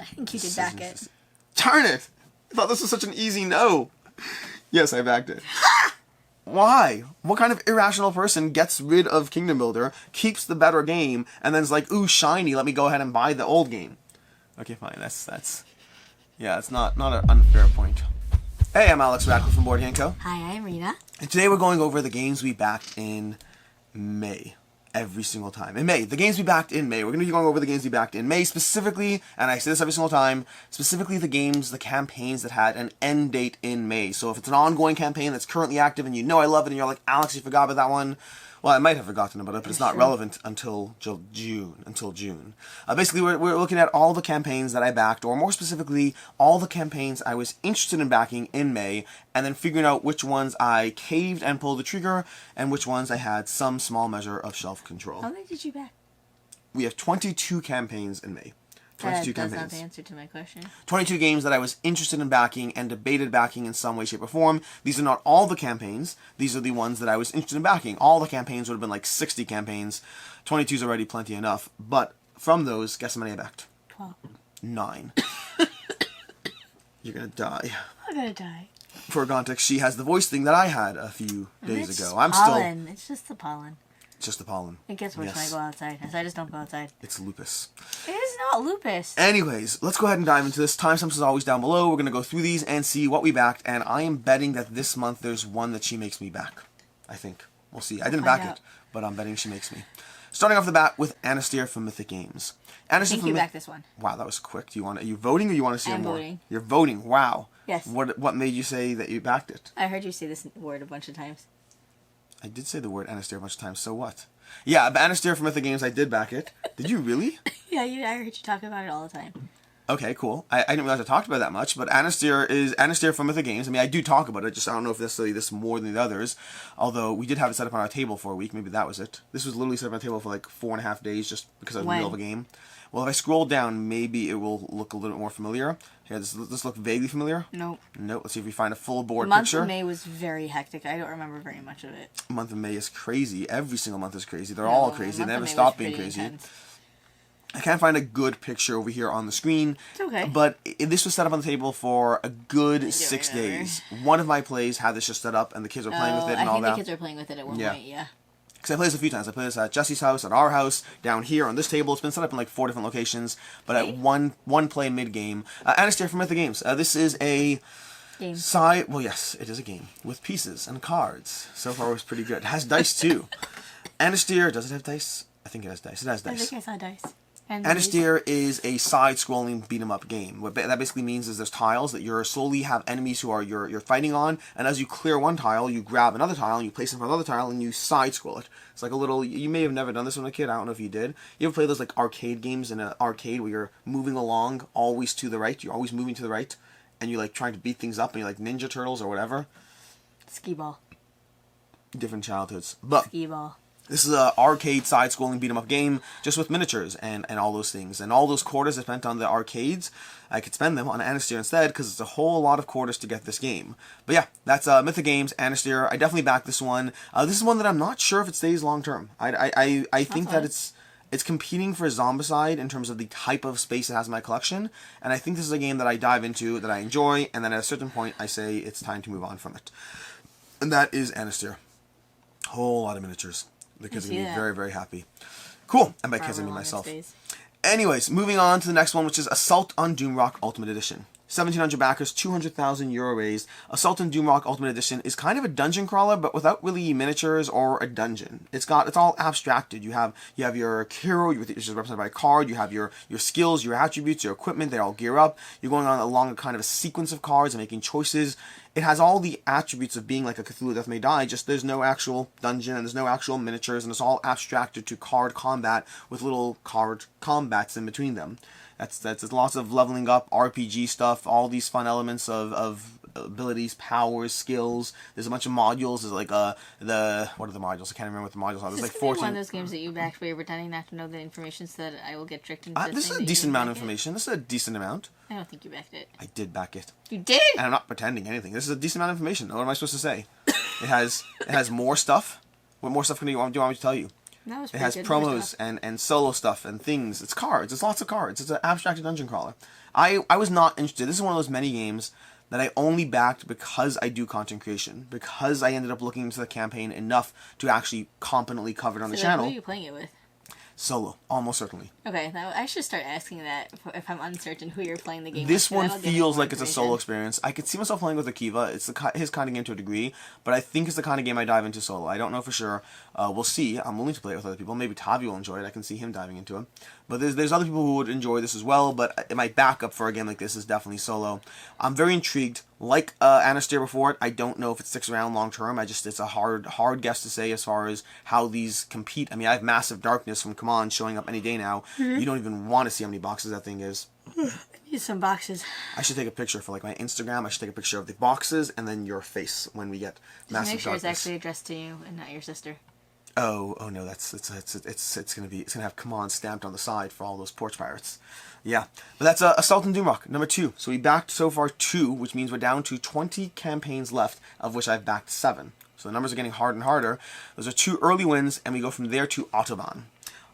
think you did back it. Darn it! I thought this was such an easy no. Yes, I backed it. Why? What kind of irrational person gets rid of Kingdom Builder, keeps the better game, and then is like, ooh, shiny, let me go ahead and buy the old game? Okay, fine. That's yeah, it's not an unfair point. Hey, I'm Alex Radcliffe from Board Hand Co. Hi, I'm Rena. And today we're going over the games we backed in May. Every single time. In May. The games we backed in May. We're going to be going over the games we backed in May specifically, and I say this every single time, specifically the games, the campaigns that had an end date in May. So if it's an ongoing campaign that's currently active and you know I love it and you're like, Alex, you forgot about that one. Well, I might have forgotten about it, but it's not relevant until June. Basically, we're looking at all the campaigns that I backed, or more specifically, all the campaigns I was interested in backing in May, and then figuring out which ones I caved and pulled the trigger, and which ones I had some small measure of self-control. How many did you back? We have 22 campaigns in May. 22 That's campaigns. not the answer to my question. 22 games that I was interested in backing and debated backing in some way, shape, or form. These are not all the campaigns. These are the ones that I was interested in backing. All the campaigns would have been like 60 campaigns. 22 is already plenty enough. But from those, guess how many I backed? 12. 9. You're gonna die. I'm gonna die. For Gontex, she has the voice thing that I had a few days It's ago. pollen. It's just the pollen. Just the pollen. It gets worse when I go outside. I just don't go outside. It's lupus. It is not lupus. Anyways, let's go ahead and dive into this. Timestamps is always down below. We're going to go through these and see what we backed. And I am betting that this month there's one that she makes me back. I think. We'll see. I didn't back it, but I'm betting she makes me. Starting off the bat with Anastyr from Mythic Games. I think you backed this one. Wow, that was quick. Are you voting or you want to see more? I'm voting. You're voting. Wow. Yes. What made you say that you backed it? I heard you say this word a bunch of times. I did say the word Anastyr a bunch of times. So what? Yeah, Anastyr from Mythic Games, I did back it. Did you really? Yeah, I heard you talk about it all the time. Okay, cool. I didn't realize I talked about it that much, but Anastyr is Anastyr from Mythic Games. I mean, I do talk about it, I don't know if necessarily this more than the others. Although, we did have it set up on our table for a week, maybe that was it. This was literally set up on our table for like 4.5 days just because I was in the middle of a game. Well, if I scroll down, maybe it will look a little bit more familiar. Here, does this look vaguely familiar? Nope. Nope. Let's see if we find a full board picture. picture. The month of May was very hectic. I don't remember very much of it. The month of May is crazy. Every single month is crazy. They're all crazy. They never stop being crazy. Intense. I can't find a good picture over here on the screen. It's okay. But this was set up on the table for a good 6 days. One of my plays had this just set up, and the kids were playing with it and all that. I think the kids were playing with it at one point, yeah. Because I played this a few times. I played this at Jesse's house, at our house, down here on this table. It's been set up in like 4 different locations. But at one play mid-game. Anastyr from Mythic Games. This is a game. Well, yes, it is a game. With pieces and cards. So far, it was pretty good. It has dice, too. Anastyr, does it have dice? I think it has dice. It has dice. I think I saw dice. Anastyr is a side-scrolling beat-em-up game. What that basically means is there's tiles that you slowly have enemies who are you're fighting on, and as you clear one tile, you grab another tile, and you place it for another tile, and you side-scroll it. It's like a little... You may have never done this when a kid. I don't know if you did. You ever play those like arcade games in an arcade where you're moving along always to the right? You're always moving to the right, and you're like trying to beat things up, and you're like Ninja Turtles or whatever. Skee-ball. Different childhoods. But Skee-ball. This is an arcade side-scrolling beat-em-up game, just with miniatures and all those things. And all those quarters I spent on the arcades, I could spend them on Anastyr instead, because it's a whole lot of quarters to get this game. But yeah, that's Mythic Games, Anastyr. I definitely backed this one. This is one that I'm not sure if it stays long-term. I think that it's competing for Zombicide in terms of the type of space it has in my collection. And I think this is a game that I dive into, that I enjoy, and then at a certain point I say it's time to move on from it. And that is Anastyr. Whole lot of miniatures. The kids are going to be very, very happy. Cool. And by kids, I mean myself. Anyways, moving on to the next one, which is Assault on Droomrock Ultimate Edition. 1,700 backers, 200,000 euro raised. Assault on Droomrock Ultimate Edition is kind of a dungeon crawler, but without really miniatures or a dungeon. It's all abstracted. You have your hero, which is represented by a card. You have your skills, your attributes, your equipment. They all gear up. You're going on along a kind of a sequence of cards and making choices. It has all the attributes of being like a Cthulhu Death May Die, just there's no actual dungeon and there's no actual miniatures, and it's all abstracted to card combat with little card combats in between them. That's lots of leveling up, RPG stuff, all these fun elements of abilities, powers, skills. There's a bunch of modules. There's like what are the modules? I can't remember what the modules are. There's like 14. One of those games that you backed where you're pretending not to know the information so that I will get tricked into this is a decent amount of information. This is a decent amount. I don't think you backed it. I did back it. You did? And I'm not pretending anything. This is a decent amount of information. What am I supposed to say? It has more stuff. What more stuff do you want me to tell you? That was It pretty has good promos first off. and solo stuff and things. It's cards. It's lots of cards. It's an abstracted dungeon crawler. I was not interested. This is one of those many games that I only backed because I do content creation. Because I ended up looking into the campaign enough to actually competently cover it on the channel. Who are you playing it with? Solo, almost certainly. Okay, now I should start asking that if I'm uncertain who you're playing the game This with. one That'll give me feels more like it's a information. solo experience. I could see myself playing with Akiva. It's his kind of game to a degree, but I think it's the kind of game I dive into solo. I don't know for sure. We'll see. I'm willing to play it with other people. Maybe Tavi will enjoy it. I can see him diving into it. But there's other people who would enjoy this as well, but my backup for a game like this is definitely solo. I'm very intrigued. Like Anastyr before it, I don't know if it sticks around long term. It's a hard guess to say as far as how these compete. I mean, I have Massive Darkness from Command showing up any day now. Mm-hmm. You don't even want to see how many boxes that thing is. Use some boxes. I should take a picture for like my Instagram. I should take a picture of the boxes and then your face when we get Massive Make sure Darkness. it's actually addressed to you and not your sister. Oh no, it's gonna have Command stamped on the side for all those porch pirates. Yeah, but that's Assault on Droomrock number 2. So we backed so far 2, which means we're down to 20 campaigns left, of which I've backed 7. So the numbers are getting harder and harder. Those are 2 early wins, and we go from there to Autobahn.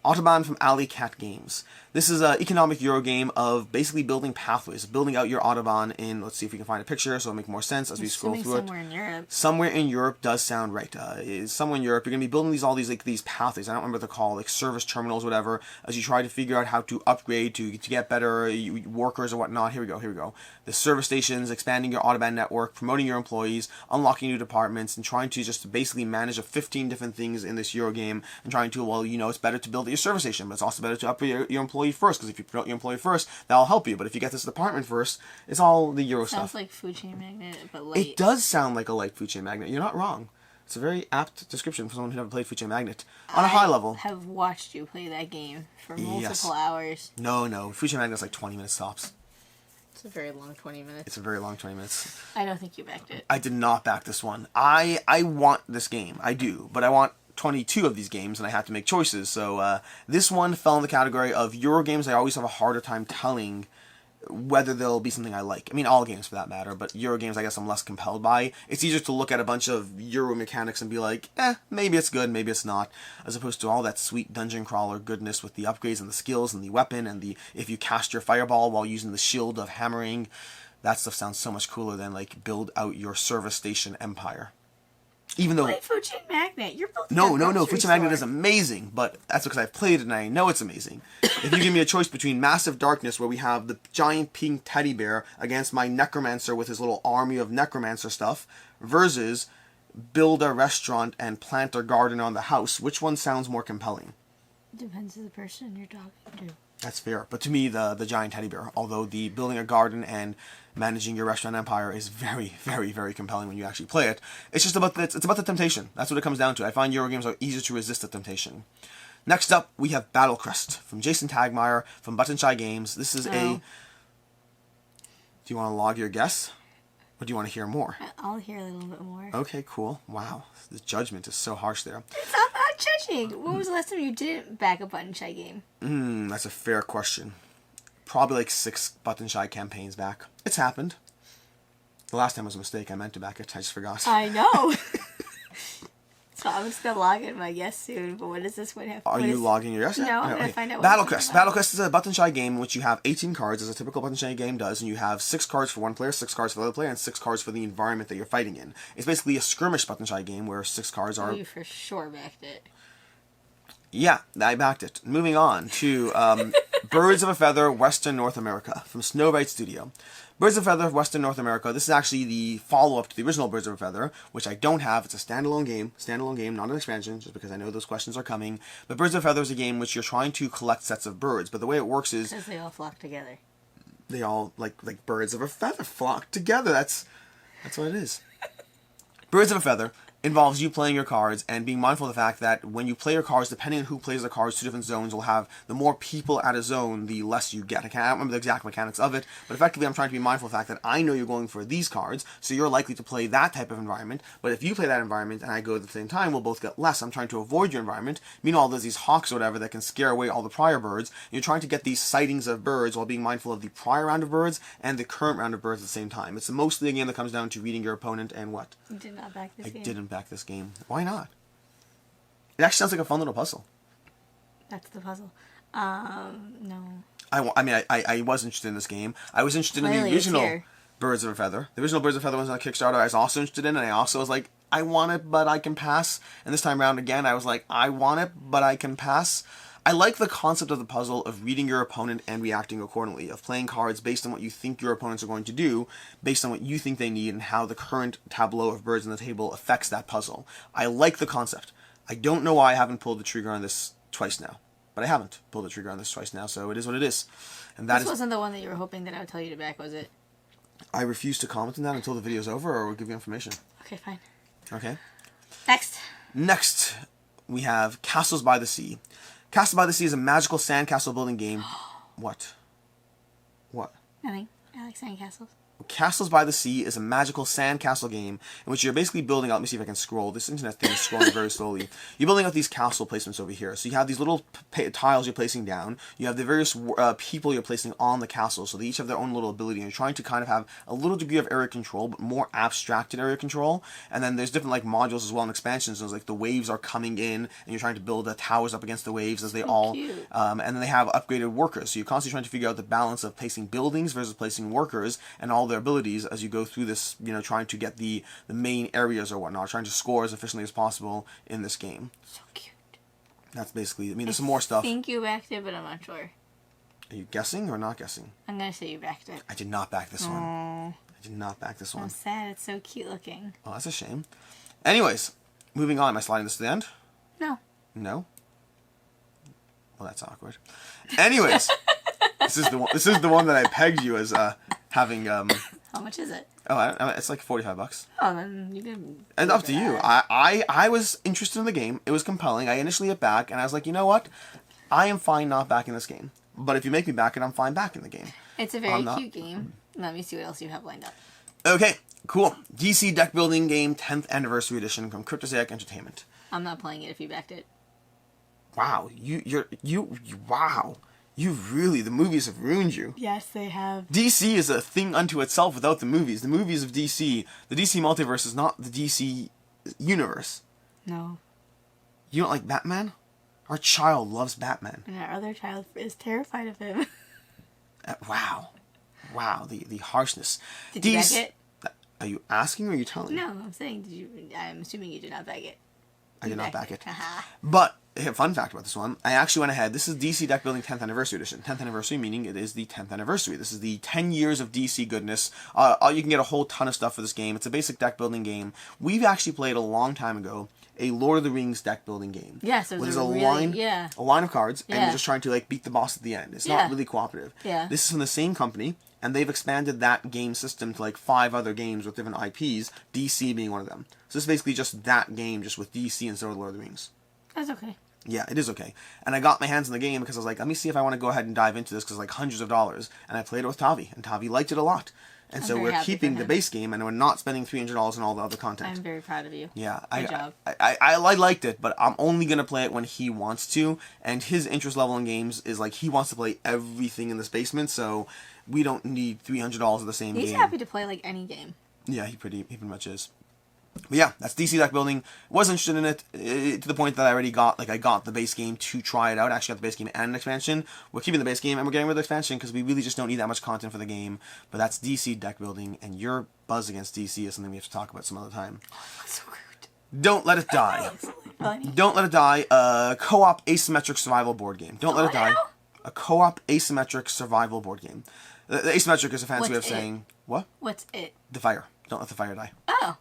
Autobahn from Alley Cat Games. This is an economic Euro game of basically building pathways, building out your Autobahn in, let's see if we can find a picture so it'll make more sense as we scroll through somewhere it. in Europe. Somewhere in Europe does sound right. Somewhere in Europe, you're going to be building all these pathways. I don't remember what they're called, like service terminals, whatever, as you try to figure out how to upgrade to get better workers or whatnot. Here we go. The service stations, expanding your Autobahn network, promoting your employees, unlocking new departments, and trying to just basically manage 15 different things in this Euro game, and trying to, well, it's better to build your service station, but it's also better to upgrade your employee first, because if you promote your employee first, that'll help you. But if you get this department first, it's all the Euro Sounds stuff. like Food Chain Magnet, but light. It does sound like a light Food Chain Magnet. You're not wrong. It's a very apt description for someone who never played Food Chain Magnet. On a high level. I have watched you play that game for multiple Yes. hours. No. Food Chain Magnet's like 20 minutes tops. It's a very long 20 minutes. It's a very long 20 minutes. I don't think you backed it. I did not back this one. I want this game. I do. But I want 22 of these games, and I have to make choices. So this one fell in the category of Euro games I always have a harder time telling whether they'll be something I like. I mean, all games for that matter, but Euro games I guess I'm less compelled by. It's easier to look at a bunch of Euro mechanics and be like, maybe it's good, maybe it's not, as opposed to all that sweet dungeon crawler goodness with the upgrades and the skills and the weapon and the if you cast your fireball while using the shield of hammering. That stuff sounds so much cooler than like build out your service station empire. Even though Play Food Chain Magnet. You're building No, that grocery Food Chain Magnet store. is amazing, but that's because I've played it and I know it's amazing. If you give me a choice between Massive Darkness, where we have the giant pink teddy bear against my necromancer with his little army of necromancer stuff, versus build a restaurant and plant a garden on the house, which one sounds more compelling? Depends on the person you're talking to. That's fair. But to me, the giant teddy bear, although the building a garden and managing your restaurant empire is very, very, very compelling when you actually play it. It's just about it's about the temptation. That's what it comes down to. I find Euro games are easier to resist the temptation. Next up, we have Battlecrest from Jason Tagmeyer from Button Shy Games. This is a... Do you want to log your guess? Or do you want to hear more? I'll hear a little bit more. Okay, cool. Wow. The judgment is so harsh there. It's not about judging. When was the last time you didn't back a Button Shy game? That's a fair question. Probably like 6 Button Shy campaigns back. It's happened. The last time was a mistake. I meant to back it. I just forgot. I know. So I'm just going to log in my guess soon, but what does this one have? Are you logging your guess? No, I'm going okay. to find out. Battlecrest. Battlecrest is a Button Shy game in which you have 18 cards, as a typical Button Shy game does, and you have 6 cards for one player, 6 cards for the other player, and 6 cards for the environment that you're fighting in. It's basically a skirmish Button Shy game where 6 cards are... Oh, you for sure backed it. Yeah, I backed it. Moving on to Birds of a Feather, Western North America from Snowbite Studio. Birds of a Feather, Western North America. This is actually the follow-up to the original Birds of a Feather, which I don't have. It's a standalone game, not an expansion, just because I know those questions are coming. But Birds of a Feather is a game which you're trying to collect sets of birds. But the way it works is... Because they all flock together. They all, like birds of a feather, flock together. That's what it is. Birds of a Feather involves you playing your cards and being mindful of the fact that when you play your cards, depending on who plays the cards, 2 different zones will have, the more people at a zone, the less you get. I don't remember the exact mechanics of it, but effectively I'm trying to be mindful of the fact that I know you're going for these cards, so you're likely to play that type of environment, but if you play that environment and I go at the same time, we'll both get less. I'm trying to avoid your environment. Meanwhile, there's these hawks or whatever that can scare away all the prior birds. You're trying to get these sightings of birds while being mindful of the prior round of birds and the current round of birds at the same time. It's mostly a game that comes down to reading your opponent and what? You did not back this game. I didn't back this game. Why not? It actually sounds like a fun little puzzle. That's the puzzle. No. I was interested in this game. I was interested in Clearly the it's original here. Birds of a Feather. The original Birds of a Feather was on Kickstarter. I was also interested in, and I also was like, I want it, but I can pass. And this time around again, I was like, I want it, but I can pass. I like the concept of the puzzle of reading your opponent and reacting accordingly, of playing cards based on what you think your opponents are going to do, based on what you think they need, and how the current tableau of birds on the table affects that puzzle. I like the concept. I don't know why I haven't pulled the trigger on this twice now. But I haven't pulled the trigger on this twice now, so it is what it is. And This wasn't the one that you were hoping that I would tell you to back, was it? I refuse to comment on that until the video's over, or we'll give you information. Okay, fine. Okay. Next, we have Castles by the Sea. Castles by the Sea is a magical sandcastle building game. What? Nothing. I like sandcastles. Castles by the Sea is a magical sandcastle game in which you're basically building out. Let me see if I can scroll. This internet thing is scrolling very slowly. You're building out these castle placements over here. So you have these little tiles you're placing down. You have the various people you're placing on the castle. So they each have their own little ability. And you're trying to kind of have a little degree of area control, but more abstracted area control. And then there's different like modules as well and expansions. So it's like the waves are coming in, and you're trying to build the towers up against the waves as they all. Cute. And then they have upgraded workers. So you're constantly trying to figure out the balance of placing buildings versus placing workers and all their abilities as you go through this, trying to get the main areas or whatnot, trying to score as efficiently as possible in this game. So cute. That's basically, there's some more stuff. I think you backed it, but I'm not sure. Are you guessing or not guessing? I'm going to say you backed it. I did not back this one. Aww. I did not back this one. I'm sad. It's so cute looking. Oh, that's a shame. Anyways, moving on. Am I sliding this to the end? No. No? Well, that's awkward. Anyways, this is the one that I pegged you as having. How much is it? Oh, it's like $45. Oh, then you can. And up to you. I was interested in the game. It was compelling. I initially hit back, and I was like, you know what? I am fine not backing this game. But if you make me back it, I'm fine backing the game. It's a very cute game. Let me see what else you have lined up. Okay, cool. DC Deck Building Game 10th Anniversary Edition from Cryptosaic Entertainment. I'm not playing it if you backed it. Wow, wow. You really, the movies have ruined you. Yes, they have. DC is a thing unto itself without the movies. The movies of DC, the DC multiverse is not the DC universe. No. You don't like Batman? Our child loves Batman. And our other child is terrified of him. Wow. Wow, the harshness. Did you back it? Are you asking or are you telling? No, I'm saying, I'm assuming you did not back it. I did not back it. Haha. But, a fun fact about this one, I actually went ahead. This is DC Deck Building 10th Anniversary Edition. 10th Anniversary meaning it is the 10th anniversary. This is the 10 years of DC goodness. You can get a whole ton of stuff for this game. It's a basic deck building game. We've actually played a long time ago a Lord of the Rings deck building game. Yeah, so there's a line of cards, and you're just trying to beat the boss at the end. It's not really cooperative. Yeah. This is from the same company, and they've expanded that game system to 5 other games with different IPs, DC being one of them. So this is basically just that game, just with DC instead of Lord of the Rings. That's okay. Yeah, it is okay. And I got my hands on the game because I was like, let me see if I want to go ahead and dive into this because hundreds of dollars. And I played it with Tavi, and Tavi liked it a lot. And so we're keeping the base game, and we're not spending $300 on all the other content. I'm very proud of you. Yeah, Good job. I liked it, but I'm only going to play it when he wants to. And his interest level in games is he wants to play everything in this basement, so we don't need $300 of the same game. He's happy to play any game. Yeah, he pretty much is. But yeah, that's DC Deck Building. Was interested in it to the point that I already got, I got the base game to try it out. I actually got the base game and an expansion. We're keeping the base game and we're getting rid of the expansion because we really just don't need that much content for the game. But that's DC Deck Building, and your buzz against DC is something we have to talk about some other time. So rude. Don't Let It Die. Don't Let It Die, a co-op asymmetric survival board game. Don't Let It Die. A co-op asymmetric survival board game. The asymmetric is a fancy way of saying... What? What's it? The fire. Don't let the fire die. Oh.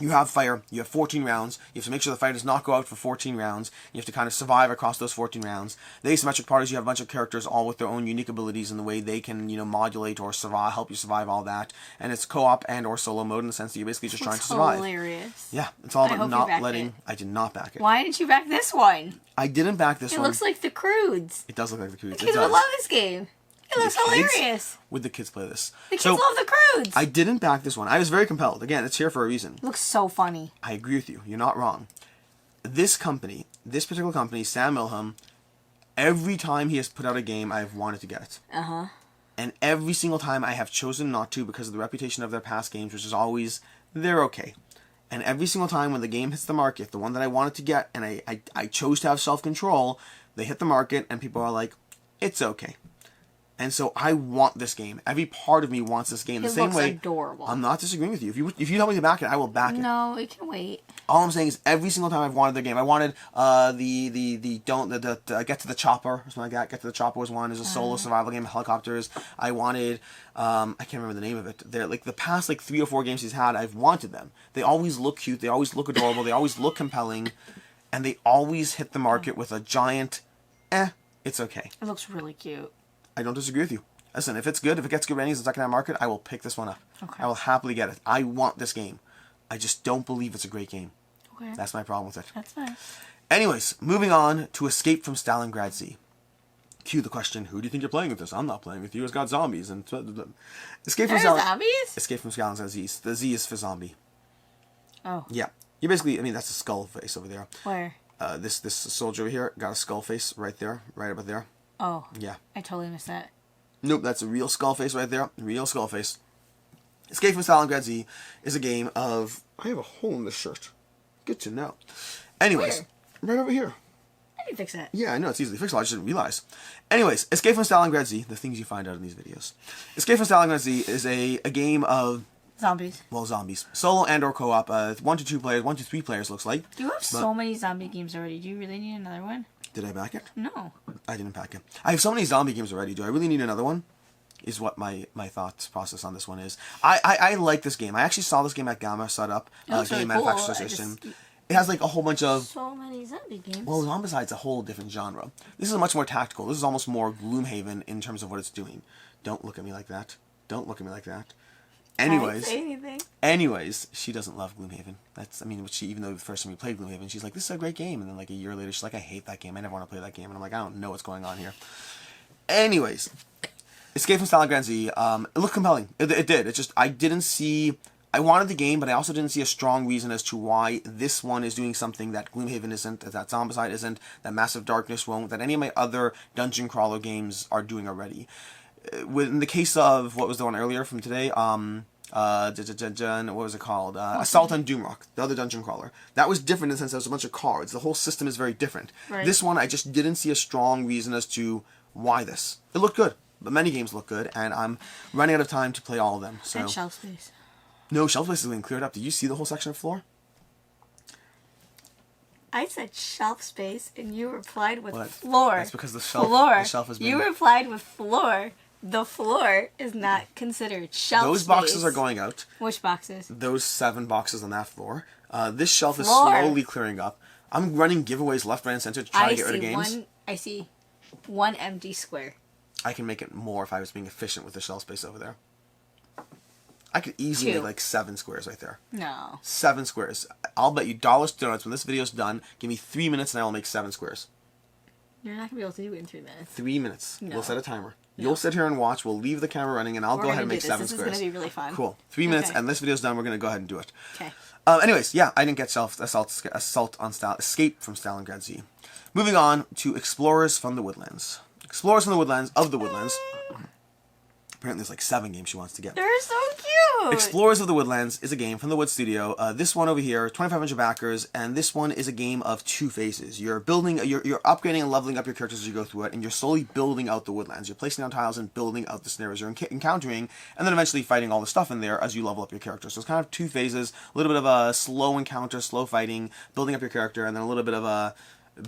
You have fire, you have 14 rounds, you have to make sure the fire does not go out for 14 rounds, you have to kind of survive across those 14 rounds. The asymmetric part is you have a bunch of characters all with their own unique abilities and the way they can, modulate or survive, help you survive all that. And it's co-op and or solo mode in the sense that you're basically just trying to survive. Hilarious. Yeah, it's all about not letting... I did not back it. Why didn't you back this one? I didn't back this one. It looks like the Croods. It does look like the Croods. The kids would love this game. It looks hilarious. Would the kids play this? The kids love the Croods. I didn't back this one. I was very compelled. Again, it's here for a reason. It looks so funny. I agree with you. You're not wrong. This company, this particular company, Sam Milham, every time he has put out a game, I've wanted to get it. Uh-huh. And every single time I have chosen not to because of the reputation of their past games, which is always, they're okay. And every single time when the game hits the market, the one that I wanted to get, and I chose to have self-control, They hit the market, and people are like, it's okay. And so I want this game. Every part of me wants this game. The same way. Adorable. I'm not disagreeing with you. If you tell me to back it, I will back it. No, it can wait. All I'm saying is every single time I've wanted the game, I wanted the Get to the Chopper or something like that. Get to the Chopper was one. There's a solo survival game, helicopters. I wanted I can't remember the name of it. They're like the past 3 or 4 games he's had. I've wanted them. They always look cute. They always look adorable. They always look compelling, and they always hit the market with a giant, it's okay. It looks really cute. I don't disagree with you. Listen, if it's good, if it gets good ratings in the second-hand market, I will pick this one up. Okay. I will happily get it. I want this game. I just don't believe it's a great game. Okay. That's my problem with it. That's fine. Anyways, moving on to Escape from Stalingrad Z. Cue the question, who do you think you're playing with this? I'm not playing with you. It's got zombies. And Escape from zombies? Escape from Stalingrad Z. The Z is for zombie. Oh. Yeah. You basically, that's a skull face over there. Where? This soldier over here got a skull face right there. Right about there. Oh. Yeah. I totally missed that. Nope, that's a real skull face right there. Real skull face. Escape from Stalingrad Z is a game of... I have a hole in this shirt. Good to know. Anyways, right over here. I can fix that. Yeah, I know, it's easily fixable. I just didn't realize. Anyways, Escape from Stalingrad Z, the things you find out in these videos. Escape from Stalingrad Z is a game of... Zombies. Well, zombies. Solo and or co-op. 1 to 2 players, 1 to 3 players looks like. You have so many zombie games already. Do you really need another one? Did I back it? No. I didn't pack it. I have so many zombie games already. Do I really need another one? Is what my thoughts process on this one is. I like this game. I actually saw this game at Gamma set up. Game really Manufacturers cool. Association. It has a whole bunch of... So many zombie games. Well, Zombicide's a whole different genre. This is much more tactical. This is almost more Gloomhaven in terms of what it's doing. Don't look at me like that. Don't look at me like that. Anyways. I didn't say anything. Anyways, she doesn't love Gloomhaven. Even though the first time we played Gloomhaven, she's like, this is a great game. And then a year later, she's like, I hate that game. I never want to play that game. And I'm like, I don't know what's going on here. Anyways, Escape from Stalingrad Z, it looked compelling. It did. It's just, I didn't see... I wanted the game, but I also didn't see a strong reason as to why this one is doing something that Gloomhaven isn't, that Zombicide isn't, that Massive Darkness won't, that any of my other dungeon crawler games are doing already. In the case of, what was the one earlier from today? What was it called? Assault on Doomrock, the other dungeon crawler. That was different in the sense that it was a bunch of cards. The whole system is very different. Right. This one, I just didn't see a strong reason as to why this. It looked good, but many games look good, and I'm running out of time to play all of them. So. And shelf space. No, shelf space has been cleared up. Did you see the whole section of floor? I said shelf space, and you replied with What? floor. That's because the shelf has been... You replied with floor. The floor is not considered shelf Those space. boxes are going out. Which boxes? Those 7 boxes on that floor. This shelf is slowly clearing up. I'm running giveaways left, right, and center to try to get rid of games. I see one empty square. I can make it more if I was being efficient with the shelf space over there. I could easily make 7 squares right there. No. 7 squares. I'll bet you dollars to donuts when this video's done. Give me 3 minutes and I will make 7 squares. You're not going to be able to do it in 3 minutes. 3 minutes. No. We'll set a timer. No. You'll sit here and watch. We'll leave the camera running and I'll go ahead and make 7 squares. This is going to be really fun. Cool. 3 minutes and this video's done. We're going to go ahead and do it. Okay. Anyways, yeah, I didn't get Escape from Stalingrad Z. Moving on to Explorers from the Woodlands. Explorers from the Woodlands, of the Woodlands. Apparently there's 7 games she wants to get. They're so cute! Explorers of the Woodlands is a game from the Wood Studio. This one over here, 2,500 backers, and this one is a game of 2 phases. You're upgrading and leveling up your characters as you go through it, and you're slowly building out the woodlands. You're placing down tiles and building out the scenarios you're encountering, and then eventually fighting all the stuff in there as you level up your character. So it's kind of 2 phases, a little bit of a slow encounter, slow fighting, building up your character, and then a little bit of a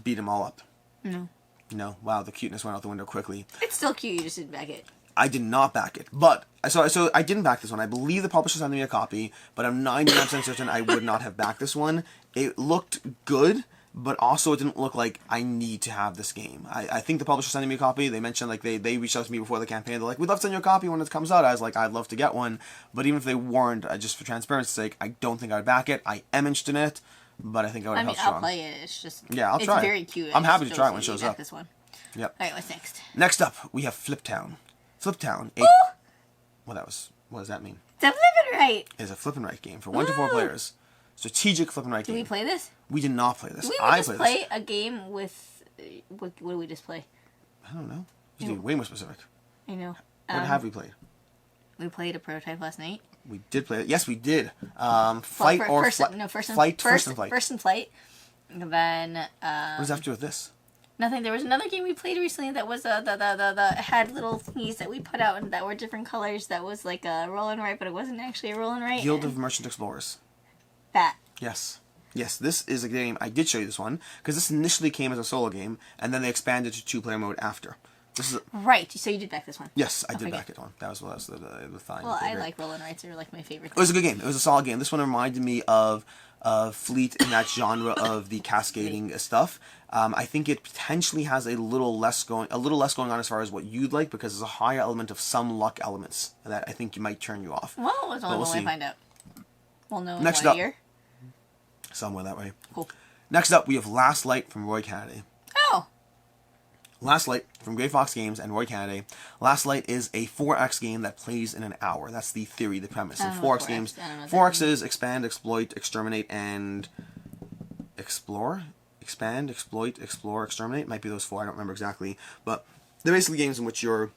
beat them all up. No. No. Wow, the cuteness went out the window quickly. It's still cute, you just didn't back it. I did not back it, but so I didn't back this one. I believe the publisher sent me a copy, but I'm 99% certain I would not have backed this one. It looked good, but also it didn't look like I need to have this game. I think the publisher sent me a copy. They mentioned they reached out to me before the campaign. They're like, we'd love to send you a copy when it comes out. I was like, I'd love to get one, but even if they weren't, just for transparency's sake, I don't think I would back it. I am interested in it, but I think I would have strong. I'll play it. It's just I'll try. It's very cute. I'm happy to try it when it shows up. This one. Yep. All right, what's next? Next up, we have Fliptown. Fliptown. What does that mean? It's a flippin' right. It's a flip and right game for 1 to 4 players. Strategic flip and right game. Did we play this? We did not play this. We just play a game with. What do we just play? I don't know. You do way more specific. I know. What have we played? We played a prototype last night. We did play it. Yes, we did. First and flight. First and flight. And then. What does that have to do with this? Nothing. There was another game we played recently that was the had little thingies that we put out and that were different colors. That was like a roll and write, but it wasn't actually a roll and write. Guild of Merchant Explorers. That. Yes. Yes, this is a game. I did show you this one because this initially came as a solo game, and then they expanded to 2-player mode after. This is right. So you did back this one. Yes, I did back it one. That was the fine. Well, I like roll and writes. They're like my favorite. It was a good game. It was a solid game. This one reminded me of Fleet in that genre of the cascading stuff. I think it potentially has a little less going on as far as what you'd like because there's a higher element of some luck elements that I think you might turn you off. Well, it's only one way to find out. We'll know in Next 1 up, year. Somewhere that way. Cool. Next up, we have Last Light from Roy Kennedy. Oh. Last Light from Grey Fox Games and Roy Kennedy. Last Light is a 4X game that plays in an hour. That's the theory, the premise. In 4X games, 4X is expand, exploit, exterminate, and explore. Expand, exploit, explore, exterminate. Might be those 4. I don't remember exactly. But they're basically games in which you're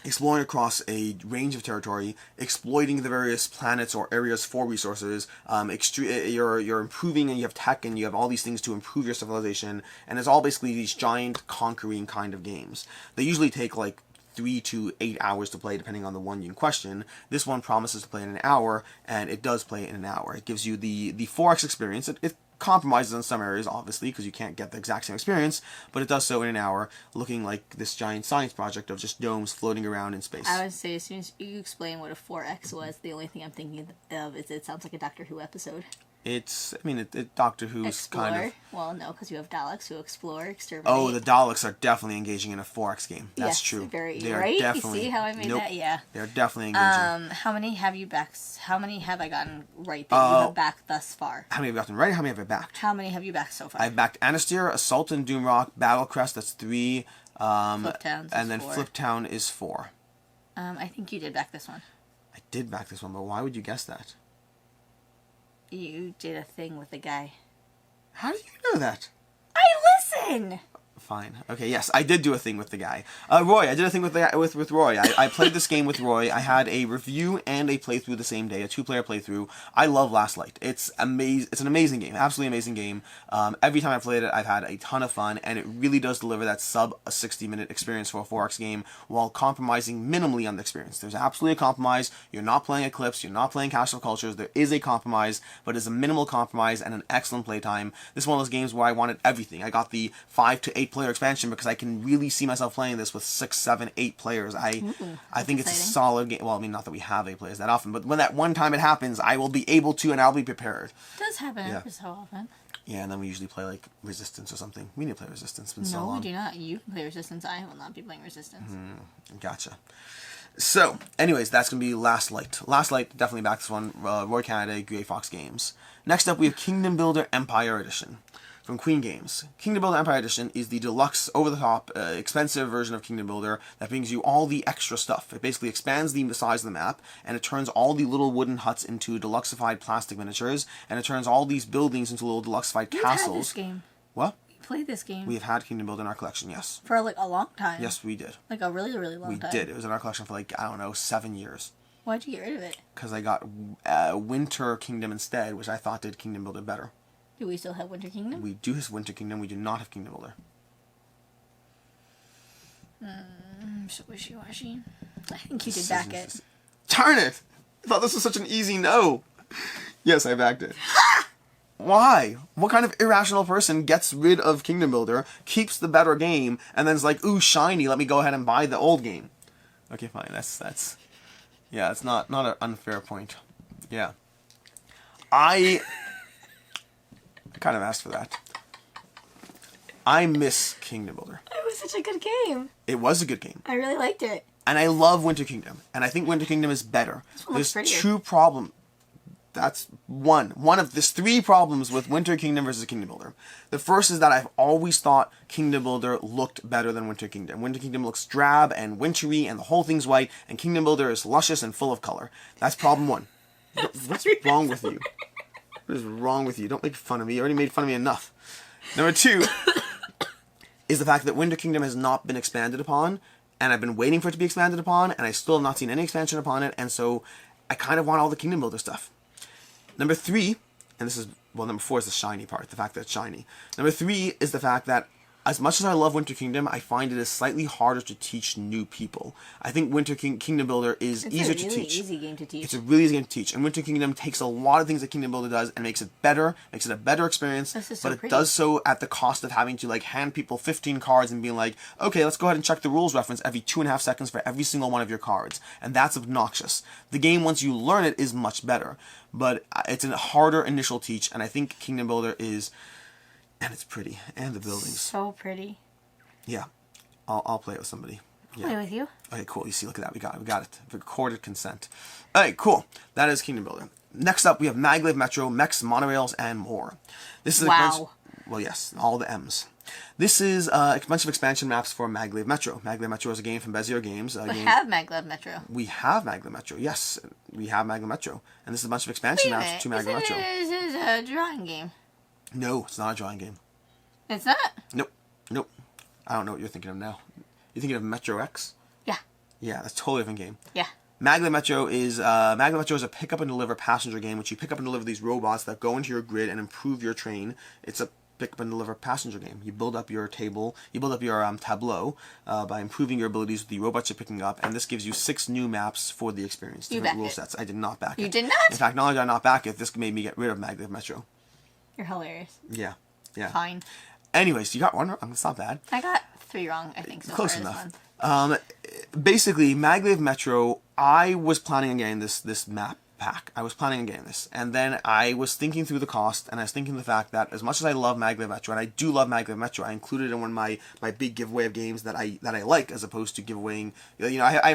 exploring across a range of territory, exploiting the various planets or areas for resources. You're improving, and you have tech, and you have all these things to improve your civilization. And it's all basically these giant conquering kind of games. They usually take like 3 to 8 hours to play, depending on the one in question. This one promises to play in an hour, and it does play in an hour. It gives you the 4X experience. It compromises in some areas, obviously, because you can't get the exact same experience, but it does so in an hour, looking like this giant science project of just domes floating around in space. I would say, as soon as you explain what a 4X was, the only thing I'm thinking of is it sounds like a Doctor Who episode. It's, Doctor Who's Explore. kind of... Well, no, because you have Daleks who explore, exterminate. Oh, the Daleks are definitely engaging in a 4X game. That's yes, true. They are right? definitely... You see how I made that? Yeah. They're definitely engaging. How many have you backed? How many have I gotten right that you have backed thus far? How many have you gotten right? How many have I backed? How many have you backed so far? I've backed Anastyr, Assault on Droomrock, Battlecrest, that's 3, Fliptown, and then 4. Fliptown is 4. I think you did back this one. I did back this one, but why would you guess that? You did a thing with the guy. How do you know that? I listen! Fine. Okay, yes, I did do a thing with the guy. Roy, I did a thing with Roy. I played this game with Roy. I had a review and a playthrough the same day, a 2-player playthrough. I love Last Light. It's an amazing game, absolutely amazing game. Every time I played it, I've had a ton of fun, and it really does deliver that sub 60-minute experience for a 4X game while compromising minimally on the experience. There's absolutely a compromise. You're not playing Eclipse. You're not playing Clash of Cultures. There is a compromise, but it's a minimal compromise and an excellent playtime. This is one of those games where I wanted everything. I got the 5 to 8 player expansion because I can really see myself playing this with 6, 7, 8 players. I think it's a solid game. Well, not that we have 8 players that often, but when that one time it happens, I will be able to, and I'll be prepared. It does happen every so often. Yeah, and then we usually play like Resistance or something. We need to play Resistance. It's been so long. No, we do not. You can play Resistance. I will not be playing Resistance. Gotcha. So, anyways, that's going to be Last Light. Last Light, definitely back this one. Roy Kennedy, Grey Fox Games. Next up, we have Kingdom Builder Empire Edition from Queen Games. Kingdom Builder Empire Edition is the deluxe, over-the-top, expensive version of Kingdom Builder that brings you all the extra stuff. It basically expands the size of the map, and it turns all the little wooden huts into deluxified plastic miniatures, and it turns all these buildings into little deluxified castles. Had this game. What? We played this game. We have had Kingdom Builder in our collection, yes. For like a long time. Yes, we did. Like a really, really long time. We did. It was in our collection for like, I don't know, 7 years. Why'd you get rid of it? Because I got Winter Kingdom instead, which I thought did Kingdom Builder better. Do we still have Winter Kingdom? We do have Winter Kingdom. We do not have Kingdom Builder. So wishy-washy. I think you did back it. Darn it! I thought this was such an easy no. Yes, I backed it. Why? What kind of irrational person gets rid of Kingdom Builder, keeps the better game, and then's like, ooh, shiny, let me go ahead and buy the old game? Okay, fine. That's yeah, it's not an unfair point. Yeah. I kind of asked for that. I miss Kingdom Builder. It was such a good game. It was a good game. I really liked it. And I love Winter Kingdom. And I think Winter Kingdom is better. There's 2 problems. That's one. There's 3 problems with Winter Kingdom versus Kingdom Builder. The first is that I've always thought Kingdom Builder looked better than Winter Kingdom. Winter Kingdom looks drab and wintry and the whole thing's white, and Kingdom Builder is luscious and full of color. That's problem 1. What's wrong with you? What is wrong with you? Don't make fun of me. You already made fun of me enough. Number 2 is the fact that Winter Kingdom has not been expanded upon, and I've been waiting for it to be expanded upon, and I still have not seen any expansion upon it, and so I kind of want all the Kingdom Builder stuff. Number 3, and this is, well, number 4 is the shiny part, the fact that it's shiny. Number 3 is the fact that as much as I love Winter Kingdom, I find it is slightly harder to teach new people. I think Winter Kingdom Builder is easier to teach. It's a really easy game to teach. It's a really easy game to teach. And Winter Kingdom takes a lot of things that Kingdom Builder does and makes it better, makes it a better experience, but it does so at the cost of having to like hand people 15 cards and being like, okay, let's go ahead and check the rules reference every 2.5 seconds for every single one of your cards. And that's obnoxious. The game, once you learn it, is much better. But it's a harder initial teach, and I think Kingdom Builder is... And it's pretty. And the buildings. So pretty. Yeah. I'll play it with somebody. Yeah. Play with you. Okay, cool. You see, look at that. We got it. Recorded consent. Okay, cool. That is Kingdom Builder. Next up, we have Maglev Metro, mechs, monorails, and more. This is well, yes, all the M's. This is a bunch of expansion maps for Maglev Metro. Maglev Metro is a game from Bezier Games. We have Maglev Metro. We have Maglev Metro, yes. We have Maglev Metro. And this is a bunch of expansion maps to Maglev Metro. This is a drawing game. No, it's not a drawing game. It's not? Nope. I don't know what you're thinking of now. You're thinking of Metro X? Yeah. Yeah, that's a totally different game. Yeah. Maglev Metro is a pick up and deliver passenger game, which you pick up and deliver these robots that go into your grid and improve your train. It's a pick up and deliver passenger game. You build up your table, you build up your tableau by improving your abilities with the robots you're picking up, and this gives you 6 new maps for the experience. Different rule sets. I did not back it. You did not? In fact, not only did I not back it, this made me get rid of Maglev Metro. You're hilarious. Yeah. Fine. Anyways, you got one wrong. It's not bad. I got 3 wrong, I think, so Close far enough. this month. Basically, Maglev Metro, I was planning on getting this map pack. I was planning on getting this. And then I was thinking through the cost, and I was thinking the fact that as much as I love Maglev Metro, and I do love Maglev Metro, I included it in one of my big giveaway of games that I like, as opposed to giveawaying. You know, I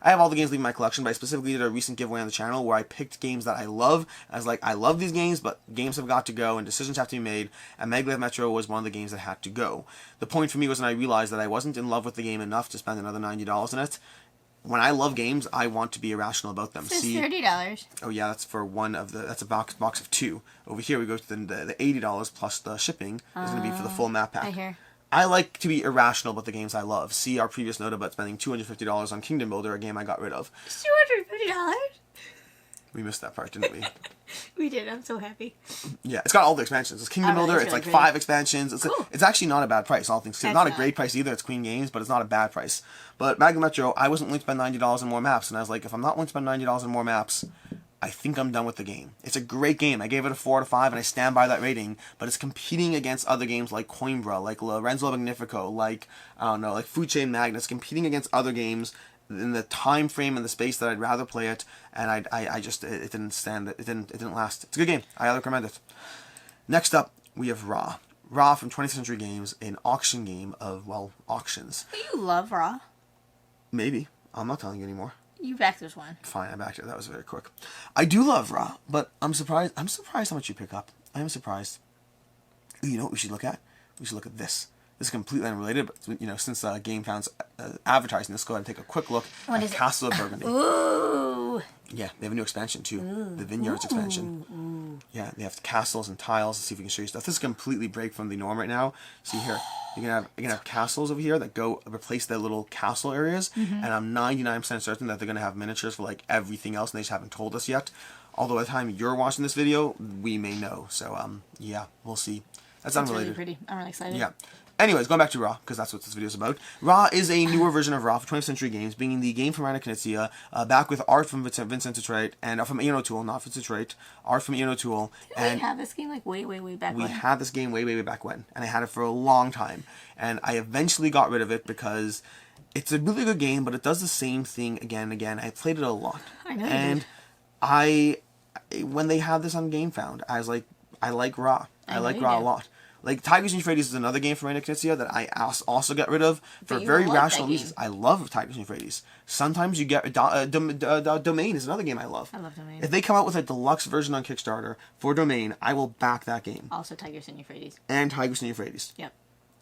have all the games leaving my collection, but I specifically did a recent giveaway on the channel where I picked games that I love. I was like, I love these games, but games have got to go and decisions have to be made, and Maglev Metro was one of the games that had to go. The point for me was when I realized that I wasn't in love with the game enough to spend another $90 in it. When I love games, I want to be irrational about them. It's $30. Oh yeah, that's for one of the. That's a box of 2. Over here we go to the $80 plus the shipping is going to be for the full map pack. I like to be irrational about the games I love. See our previous note about spending $250 on Kingdom Builder, a game I got rid of. $250? We missed that part, didn't we? We did. I'm so happy. Yeah, it's got all the expansions. It's Kingdom Builder. It's like 5 expansions. It's actually not a bad price. All things considered, not a great price either. It's Queen Games, but it's not a bad price. But Maglev Metro, I wasn't willing to spend $90 on more maps, and I was like, if I'm not willing to spend $90 on more maps, I think I'm done with the game. It's a great game. I gave it a 4 out of 5, and I stand by that rating. But it's competing against other games like Coimbra, like Lorenzo Magnifico, like I don't know, like Food Chain Magnus, competing against other games in the time frame and the space that I'd rather play it, and I just it didn't stand. It didn't last. It's a good game. I recommend it. Next up, we have Raw. Raw from 20th Century Games, an auction game of, well, auctions. You love Raw. Maybe. I'm not telling you anymore. You backed this one. Fine, I backed it. That was very quick. I do love Raw, but I'm surprised. I'm surprised how much you pick up. I am surprised. You know what we should look at? We should look at this. This is completely unrelated, but, you know, since GameFound's advertising this, go ahead and take a quick look at Castle of Burgundy. Ooh! Yeah, they have a new expansion, too. The Vineyards expansion. Ooh. Yeah, they have castles and tiles. Let's see if we can show you stuff. This is completely break from the norm right now. See here, you're gonna have castles over here that go replace their little castle areas, and I'm 99% certain that they're gonna have miniatures for like everything else, and they just haven't told us yet. Although by the time you're watching this video, we may know. So yeah, we'll see. That's unrelated. Really pretty. I'm really excited. Yeah. Anyways, going back to Raw, because that's what this video is about. Raw is a newer version of Raw for 20th Century Games, being the game from Anna Knizia, back with art from Vincent Detroit, and from Ian O'Toole, not Vincent Detroit, art from Ian O'Toole. Didn't we have this game like way back when? We had this game way back when, and I had it for a long time. And I eventually got rid of it because it's a really good game, but it does the same thing again and again. I played it a lot. I know you did. When they had this on GameFound, I was like, I like Raw. I like Raw a lot. Like, Tigris and Euphrates is another game from Anna Knizia that I also got rid of for very rational reasons. I love Tigris and Euphrates. Sometimes you get... Domain is another game I love. I love Domain. If they come out with a deluxe version on Kickstarter for Domain, I will back that game. Also Tigris and Euphrates. And Tigris and Euphrates. Yep.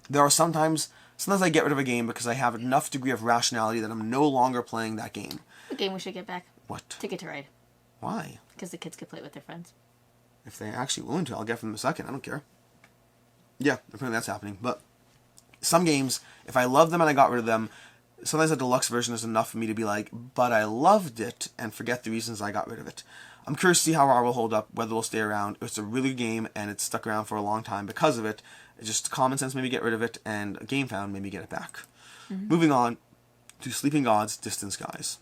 There are sometimes I get rid of a game because I have enough degree of rationality that I'm no longer playing that game. What game we should get back? What? Ticket to Ride. Why? Because the kids could play it with their friends. If they're actually willing to, I'll get them in a second. I don't care. Yeah, apparently that's happening. But some games, if I love them and I got rid of them, sometimes a deluxe version is enough for me to be like, but I loved it, and forget the reasons I got rid of it. I'm curious to see how Raw will hold up, whether it will stay around. It's a really good game, and it's stuck around for a long time because of it. It's just common sense made me get rid of it, and GameFound made me get it back. Moving on to Sleeping Gods Distant Skies.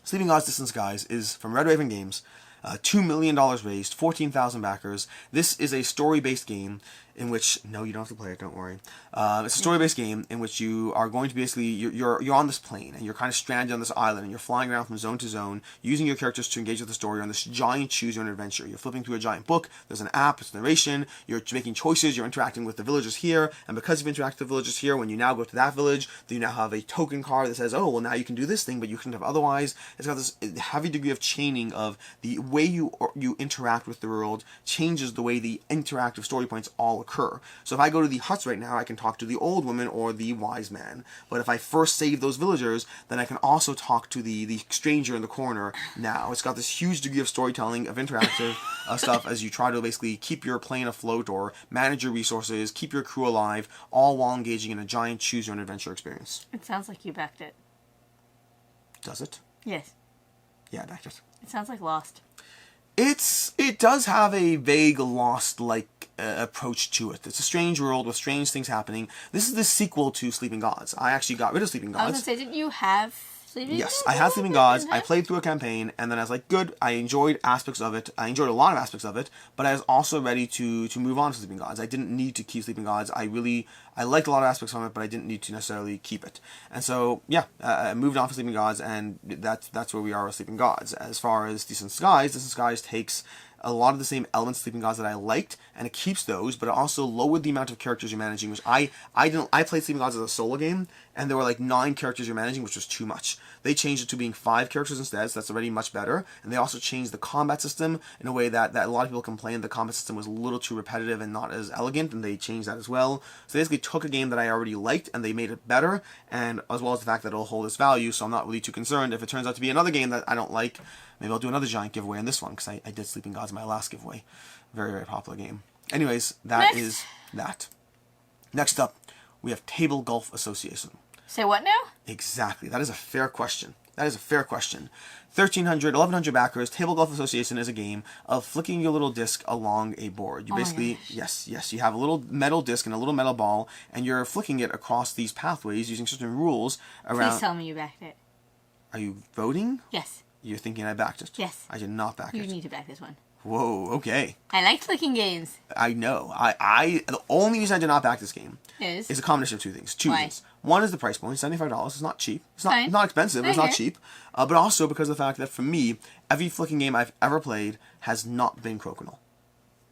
Sleeping Gods Distant Skies is from Red Raven Games. $2 million raised, 14,000 backers. This is a story-based game in which, no, you don't have to play it, don't worry. It's a story-based game in which you are going to basically, you're on this plane, and you're kind of stranded on this island, and you're flying around from zone to zone, using your characters to engage with the story on this giant choose your own adventure. You're flipping through a giant book, there's an app, it's narration, you're making choices, you're interacting with the villagers here, and because you've interacted with the villagers here, when you now go to that village, you now have a token card that says, oh, well, now you can do this thing, but you couldn't have otherwise. It's got this heavy degree of chaining of the way you interact with the world changes the way the interactive story points all occur. So if I go to the huts right now, I can talk to the old woman or the wise man. But if I first save those villagers, then I can also talk to the stranger in the corner now. It's got this huge degree of storytelling, of interactive stuff as you try to basically keep your plane afloat or manage your resources, keep your crew alive, all while engaging in a giant choose-your-own-adventure experience. It sounds like you backed it. Does it? Yes. Yeah, I backed it. It sounds like Lost. It does have a vague Lost-like approach to it. It's a strange world with strange things happening. This is the sequel to Sleeping Gods. I actually got rid of Sleeping Gods. I was going to say, didn't you have Sleeping Gods? Yes, I had Sleeping Gods. I played through a campaign, and then I was like, good. I enjoyed aspects of it. I enjoyed a lot of aspects of it, but I was also ready to move on to Sleeping Gods. I didn't need to keep Sleeping Gods. I liked a lot of aspects from it, but I didn't need to necessarily keep it. And so, yeah, I moved on to Sleeping Gods, and that's where we are with Sleeping Gods. As far as Distant Skies takes a lot of the same elements of Sleeping Gods that I liked, and it keeps those, but it also lowered the amount of characters you're managing, which I played Sleeping Gods as a solo game, and there were like 9 characters you're managing, which was too much. They changed it to being 5 characters instead, so that's already much better, and they also changed the combat system in a way that a lot of people complained the combat system was a little too repetitive and not as elegant, and they changed that as well. So they basically took a game that I already liked, and they made it better, and as well as the fact that it'll hold its value, so I'm not really too concerned. If it turns out to be another game that I don't like, maybe I'll do another giant giveaway in this one, because I did Sleeping Gods in my last giveaway. Very, very popular game. Anyways, that is that. Next up, we have Tablegolf Association. Say what now? Exactly. That is a fair question. 1,100 backers. Tablegolf Association is a game of flicking your little disc along a board. You basically, yes, you have a little metal disc and a little metal ball, and you're flicking it across these pathways using certain rules around... Please tell me you backed it. Are you voting? Yes. You're thinking I backed it? Yes. I did not back it. You need to back this one. Whoa, okay. I like clicking games. I know. The only reason I did not back this game is a combination of two things. Two reasons. One is the price point, $75. It's not cheap. It's not expensive, but it's not cheap. But also because of the fact that for me, every flicking game I've ever played has not been Crokinole.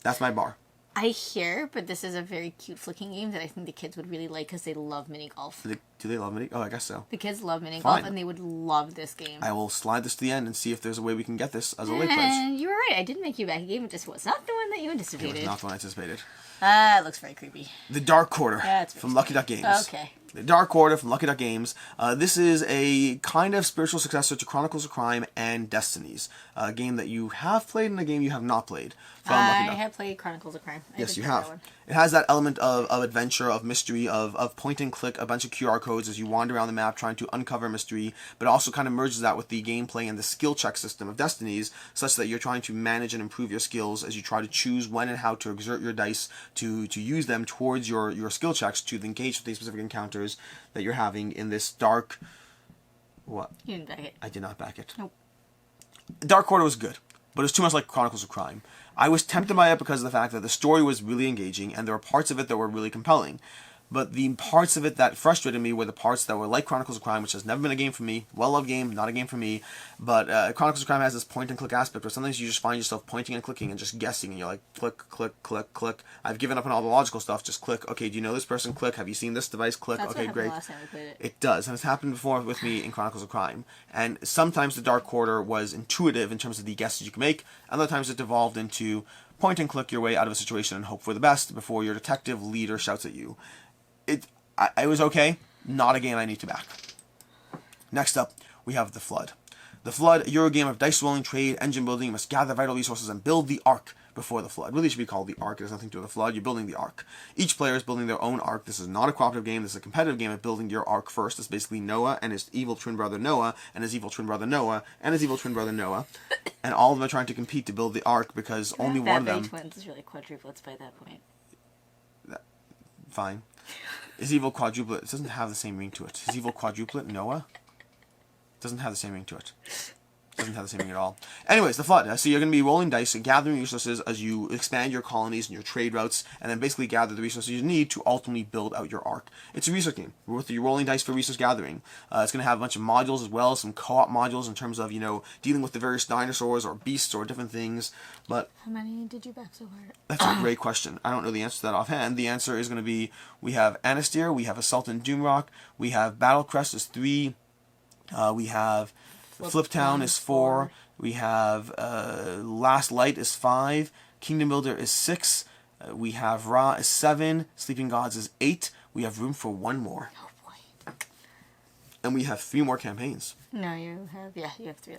That's my bar. I hear, but this is a very cute flicking game that I think the kids would really like because they love mini golf. Do they love mini? Oh, I guess so. The kids love mini golf, and they would love this game. I will slide this to the end and see if there's a way we can get this as a late pledge. And you were right. I did make you back a game. It just was not the one that you anticipated. It was not the one I anticipated. It looks very creepy. The Dark Quarter from Lucky Duck Games. Okay. The Dark Quarter from Lucky Duck Games. This is a kind of spiritual successor to Chronicles of Crime and Destinies. A game that you have played and a game you have not played from Lucky Duck. I have played Chronicles of Crime. Yes, you have. It has that element of adventure, of mystery, of point and click, a bunch of QR codes as you wander around the map trying to uncover mystery, but it also kind of merges that with the gameplay and the skill check system of Destinies, such that you're trying to manage and improve your skills as you try to choose when and how to exert your dice to use them towards your skill checks to engage with these specific encounters that you're having in this dark... What? You didn't back it. I did not back it. Nope. Dark Quarter was good, but it's too much like Chronicles of Crime. I was tempted by it because of the fact that the story was really engaging and there were parts of it that were really compelling. But the parts of it that frustrated me were the parts that were like Chronicles of Crime, which has never been a game for me. Well-loved game, not a game for me. But Chronicles of Crime has this point-and-click aspect where sometimes you just find yourself pointing and clicking and just guessing. And you're like, click, click, click, click. I've given up on all the logical stuff. Just click. Okay, do you know this person? Click. Have you seen this device? Click. That's okay, what great. last time we played it. It does. And it's happened before with me in Chronicles of Crime. And sometimes the Dark Quarter was intuitive in terms of the guesses you can make. Other times it devolved into point and click your way out of a situation and hope for the best before your detective leader shouts at you. It was okay. Not a game I need to back. Next up, we have The Flood. The Flood, a Euro game of dice rolling, trade, engine building. You must gather vital resources and build the Ark before the Flood. Really, it should be called the Ark. It has nothing to do with the Flood. You're building the Ark. Each player is building their own Ark. This is not a cooperative game. This is a competitive game of building your Ark first. It's basically Noah and his evil twin brother Noah, and his evil twin brother Noah, and his evil twin brother Noah. And all of them are trying to compete to build the Ark because only one of them... twins is really quadruplets by that point. fine. His evil quadruplet. It doesn't have the same ring to it. His evil quadruplet, Noah, doesn't have the same ring to it. Doesn't have the same ring at all. Anyways, the Flood. So you're going to be rolling dice and gathering resources as you expand your colonies and your trade routes, and then basically gather the resources you need to ultimately build out your arc. It's a resource game. With your rolling dice for resource gathering. It's going to have a bunch of modules as well, some co-op modules in terms of, dealing with the various dinosaurs or beasts or different things. But how many did you back so far? that's a great question. I don't know the answer to that offhand. The answer is going to be, we have Anastyr, we have Assault on Droomrock, we have Battlecrest is 3, we have Fliptown is 4. We have Last Light is 5. Kingdom Builder is 6. We have Ra is 7. Sleeping Gods is 8. We have room for 1 more. Oh boy. And we have 3 more campaigns. No, you have 3 left.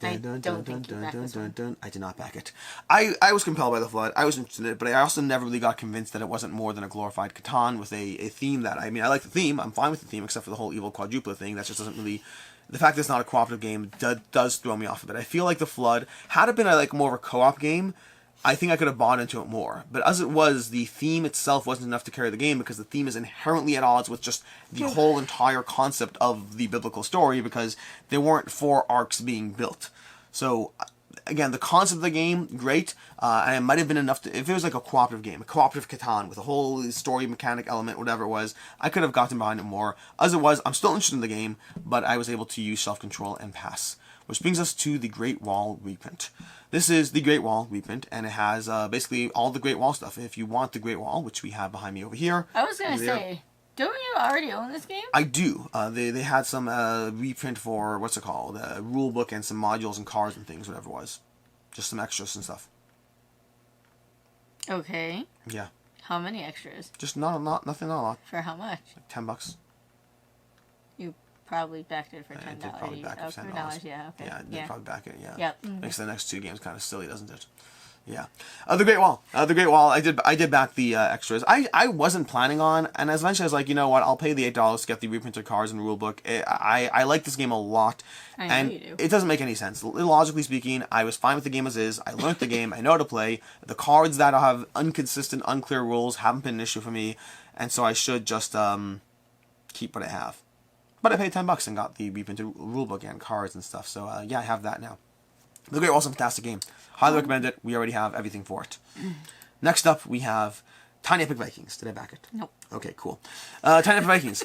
Dun, I dun, don't dun, think you dun, backed dun, this dun, one. dun. I did not back it. I was compelled by the Flood. I was interested in it, but I also never really got convinced that it wasn't more than a glorified Catan with a theme that, I like the theme. I'm fine with the theme, except for the whole evil quadruplet thing. That just doesn't really... The fact that it's not a cooperative game does throw me off a bit. I feel like the Flood, had it been more of a co-op game, I think I could have bought into it more. But as it was, the theme itself wasn't enough to carry the game, because the theme is inherently at odds with just the whole entire concept of the biblical story, because there weren't 4 arcs being built. So, again, the concept of the game, great, and it might have been enough to, if it was like a cooperative game, a cooperative Catan with a whole story mechanic element, whatever it was, I could have gotten behind it more. As it was, I'm still interested in the game, but I was able to use self-control and pass. Which brings us to the Great Wall reprint. This is the Great Wall reprint, and it has basically all the Great Wall stuff. If you want the Great Wall, which we have behind me over here. I was going to say, don't you already own this game? I do. They had some reprint for, what's it called, a rule book and some modules and cards and things, whatever it was. Just some extras and stuff. Okay. Yeah. How many extras? Just nothing, not a lot. For how much? Like $10. You probably backed it for $10. I did probably back it for $10. Yeah, okay. Yeah, I did probably back it, yeah. Yep. Mm-hmm. Makes the next 2 games kind of silly, doesn't it? Yeah. The Great Wall. The Great Wall, I did back the extras. I wasn't planning on, and eventually I was like, you know what, I'll pay the $8 to get the reprinted cards and rulebook. I like this game a lot. I know and you do. It doesn't make any sense. Logically speaking, I was fine with the game as is. I learned the game. I know how to play. The cards that have inconsistent, unclear rules haven't been an issue for me, and so I should just keep what I have. But I paid $10 and got the reprinted rulebook and cards and stuff, so yeah, I have that now. The Great Wall's a fantastic game. Highly recommend it. We already have everything for it. Next up, we have Tiny Epic Vikings. Did I back it? Nope. Okay, cool. Tiny Epic Vikings.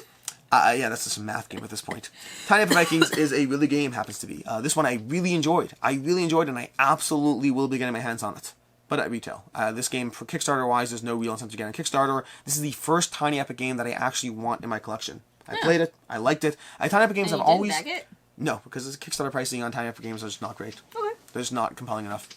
Yeah, that's just a math game at this point. Tiny Epic Vikings is a really good game, happens to be. This one I really enjoyed. And I absolutely will be getting my hands on it. But at retail. This game, for Kickstarter-wise, there's no real incentive to get on Kickstarter. This is the first Tiny Epic game that I actually want in my collection. I played it. I liked it. Tiny Epic games have always... Didn't back it? No, because the Kickstarter pricing on Tiny Epic games is just not great. Okay. They're just not compelling enough.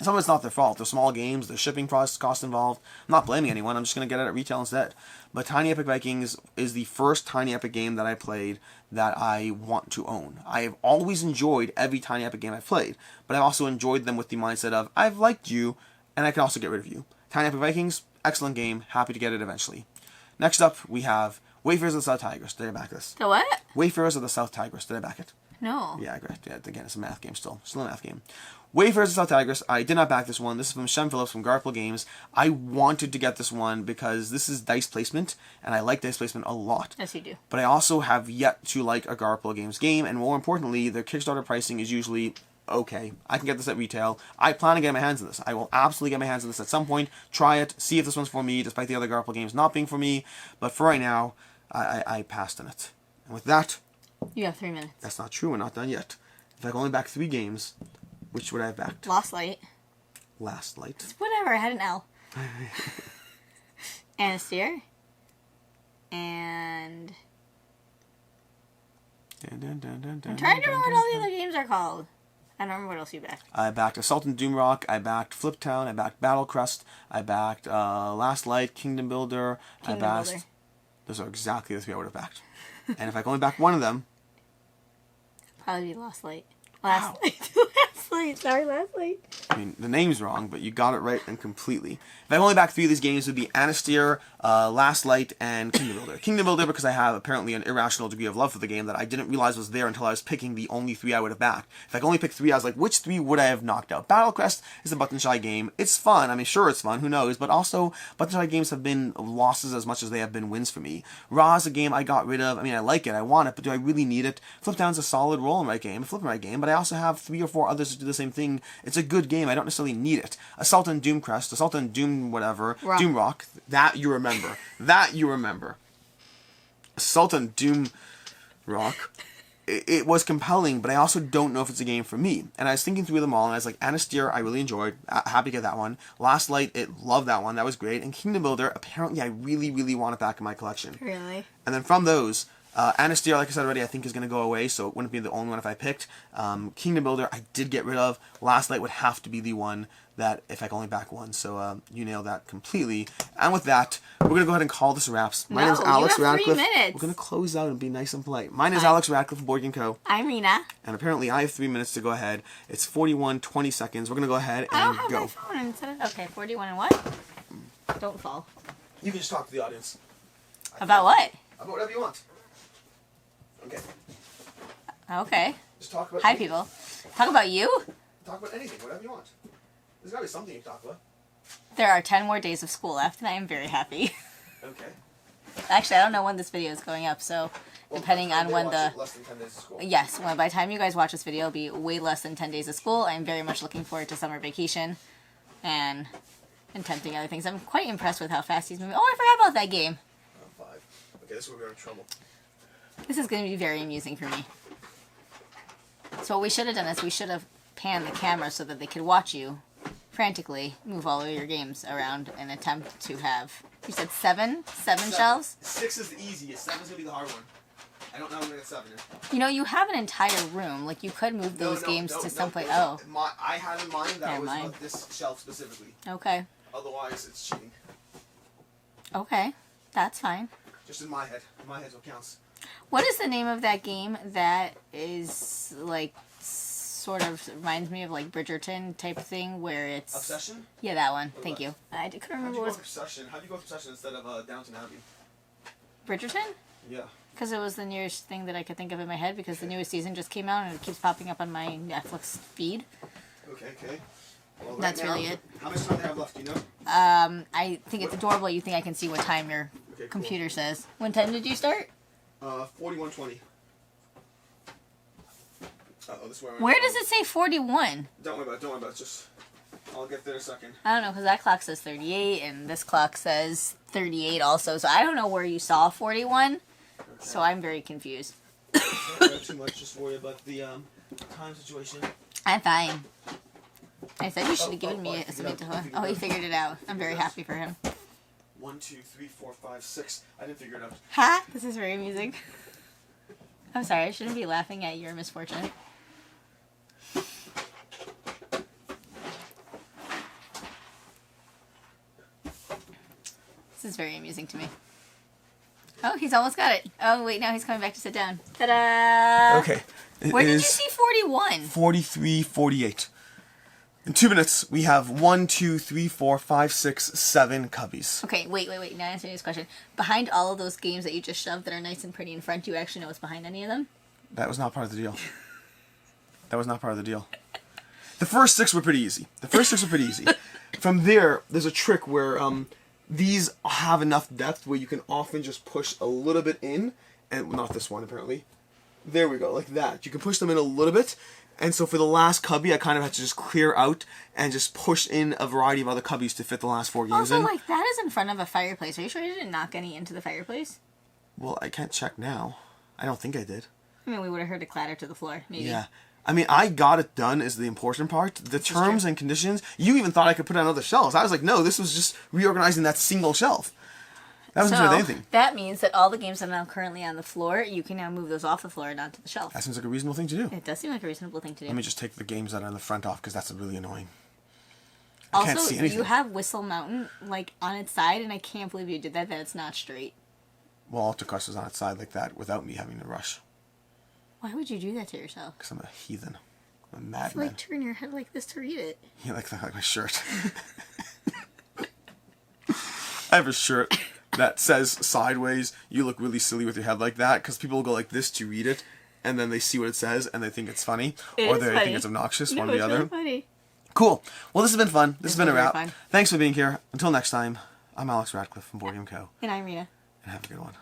Some of it's not their fault. They're small games. There's shipping costs involved. I'm not blaming anyone. I'm just going to get it at retail instead. But Tiny Epic Vikings is the first Tiny Epic game that I played that I want to own. I have always enjoyed every Tiny Epic game I've played, but I've also enjoyed them with the mindset of, I've liked you, and I can also get rid of you. Tiny Epic Vikings, excellent game. Happy to get it eventually. Next up, we have Wayfarers of the South Tigris. Did I back this? The what? Wayfarers of the South Tigris. Did I back it? No. Yeah, great. Yeah, again, it's a math game still. Still a math game. Wayfarers of South Tigris. I did not back this one. This is from Shem Phillips from Garple Games. I wanted to get this one because this is dice placement, and I like dice placement a lot. Yes, you do. But I also have yet to like a Garple Games game, and more importantly, their Kickstarter pricing is usually okay. I can get this at retail. I plan to get my hands on this. I will absolutely get my hands on this at some point. Try it. See if this one's for me, despite the other Garple Games not being for me. But for right now, I passed on it. And with that... You have 3 minutes. That's not true. We're not done yet. If I can only back 3 games, which would I have backed? Lost Light. Last Light. Whatever, I had an L. Anastyr. And... I'm trying to remember what all the other games are called. I don't remember what else you backed. I backed Assault on Droomrock. I backed Fliptown. I backed Battlecrest. I backed Last Light, Kingdom Builder. Builder. Those are exactly the 3 I would have backed. And if I can only back one of them... Probably be Lost Light. Wow. Last Last Light. Sorry, Last Light. I mean, the name's wrong, but you got it right and completely. If I only back 3 of these games, it would be Anastyr, Last Light, and Kingdom Builder. Kingdom Builder because I have apparently an irrational degree of love for the game that I didn't realize was there until I was picking the only 3 I would have backed. If I could only pick 3, I was like, which 3 would I have knocked out? Battlecrest is a button-shy game. It's fun. I mean, sure, it's fun. Who knows? But also, button-shy games have been losses as much as they have been wins for me. Raw is a game I got rid of. I mean, I like it. I want it. But do I really need it? Fliptown's a solid roll-and-write game, a flip-and-write game. But I also have 3 or 4 others that do the same thing. It's a good game. I don't necessarily need it. Assault on Doomcrest, Assault on Doom whatever, Droomrock, that you remember. That you remember. Assault on Droomrock, it was compelling, but I also don't know if it's a game for me. And I was thinking through them all, and I was like, Anastyr, I really enjoyed. Happy to get that one. Last Light, loved that one. That was great. And Kingdom Builder, apparently I really, really want it back in my collection. Really? And then from those, Anastyr, like I said already, I think is going to go away, so it wouldn't be the only one if I picked. Kingdom Builder, I did get rid of. Last Light would have to be the one that, if I can only back one. So you nailed that completely. And with that, we're going to go ahead and call this wraps. My name is Alex Radcliffe. 3 minutes. We're going to close out and be nice and polite. My name is Alex Radcliffe of Board Game Co. I'm Rena. And apparently I have 3 minutes to go ahead. It's 41:20 seconds. We're going to go ahead and I don't have go. my phone instead of... Okay, 41 and what? Don't fall. You can just talk to the audience. About what? About whatever you want. Okay. Okay. Just talk about Hi, anything. people. Talk about you? Talk about anything, whatever you want. There's got to be something you can talk about. There are 10 more days of school left, and I am very happy. Okay. Actually, I don't know when this video is going up, so depending on when the... Less than 10 days of school. Yes, by the time you guys watch this video, it'll be way less than 10 days of school. I'm very much looking forward to summer vacation and attempting other things. I'm quite impressed with how fast he's moving. Oh, I forgot about that game. 5. Okay, this is where we're in trouble. This is going to be very amusing for me. So what we should have done is we should have panned the camera so that they could watch you frantically move all of your games around and attempt to have... You said 7? 7 shelves? 6 is the easiest. 7 is going to be the hard one. I don't know when to get 7 in. You know, you have an entire room. Like, you could move those games to someplace... Oh. I had in mind that Never was mind. this shelf specifically. Okay. Otherwise, it's cheating. Okay. That's fine. Just in my head. In my head's what counts. What is the name of that game that is, like, sort of reminds me of, like, Bridgerton type thing, where it's... Obsession? Yeah, that one. Thank you. I couldn't remember what it was. Obsession? How'd you go with Obsession instead of Downton Abbey? Bridgerton? Yeah. Because it was the nearest thing that I could think of in my head, because the newest season just came out, and it keeps popping up on my Netflix feed. Okay. Well, That's now, really it. How much time do they have left, do you know? I think it's adorable. You think I can see what time your computer says. What time did you start? 41:20. This is where does it say 41? Don't worry about it. Just, I'll get there in a second. I don't know, because that clock says 38, and this clock says 38 also, so I don't know where you saw 41, okay. So I'm very confused. Don't too much, just worry about the time situation. I'm fine. I said you should have given me something to... Oh, he figured it out. I'm very happy for him. 1, 2, 3, 4, 5, 6. I didn't figure it out. Ha! This is very amusing. I'm sorry, I shouldn't be laughing at your misfortune. This is very amusing to me. Oh, he's almost got it. Oh, wait, now he's coming back to sit down. Ta-da! Okay. Where did you see 41? 43, 48. In 2 minutes, we have 1, 2, 3, 4, 5, 6, 7 cubbies. Okay, wait. Now answering this question. Behind all of those games that you just shoved that are nice and pretty in front, do you actually know what's behind any of them? That was not part of the deal. That was not part of the deal. The first 6 were pretty easy. From there, there's a trick where these have enough depth where you can often just push a little bit in, and not this one apparently. There we go, like that. You can push them in a little bit, and so for the last cubby, I kind of had to just clear out and just push in a variety of other cubbies to fit the last 4 games in. Also, like, that is in front of a fireplace. Are you sure you didn't knock any into the fireplace? Well, I can't check now. I don't think I did. I mean, we would have heard it clatter to the floor, maybe. Yeah. I mean, I got it done is the important part. The terms and conditions, you even thought I could put on other shelves. I was like, no, this was just reorganizing that single shelf. That wasn't doing anything. That means that all the games that are now currently on the floor, you can now move those off the floor and onto the shelf. That seems like a reasonable thing to do. It does seem like a reasonable thing to do. Let me just take the games that are in the front off, because that's really annoying. I can't see Also, anything. you have Whistle Mountain, like, on its side, and I can't believe you did that it's not straight. Well, Autobahn was on its side like that without me having to rush. Why would you do that to yourself? Because I'm a heathen. I'm a madman. Like turn your head like this to read it. You like my shirt. I have a shirt that says sideways, you look really silly with your head like that, because people will go like this to read it, and then they see what it says, and they think it's funny, or they think it's obnoxious, one or the other. Really funny. Cool. Well, this has been fun. This has been a very wrap. fun. Thanks for being here. Until next time, I'm Alex Radcliffe from Board Game Co. And I'm Rena. And have a good one.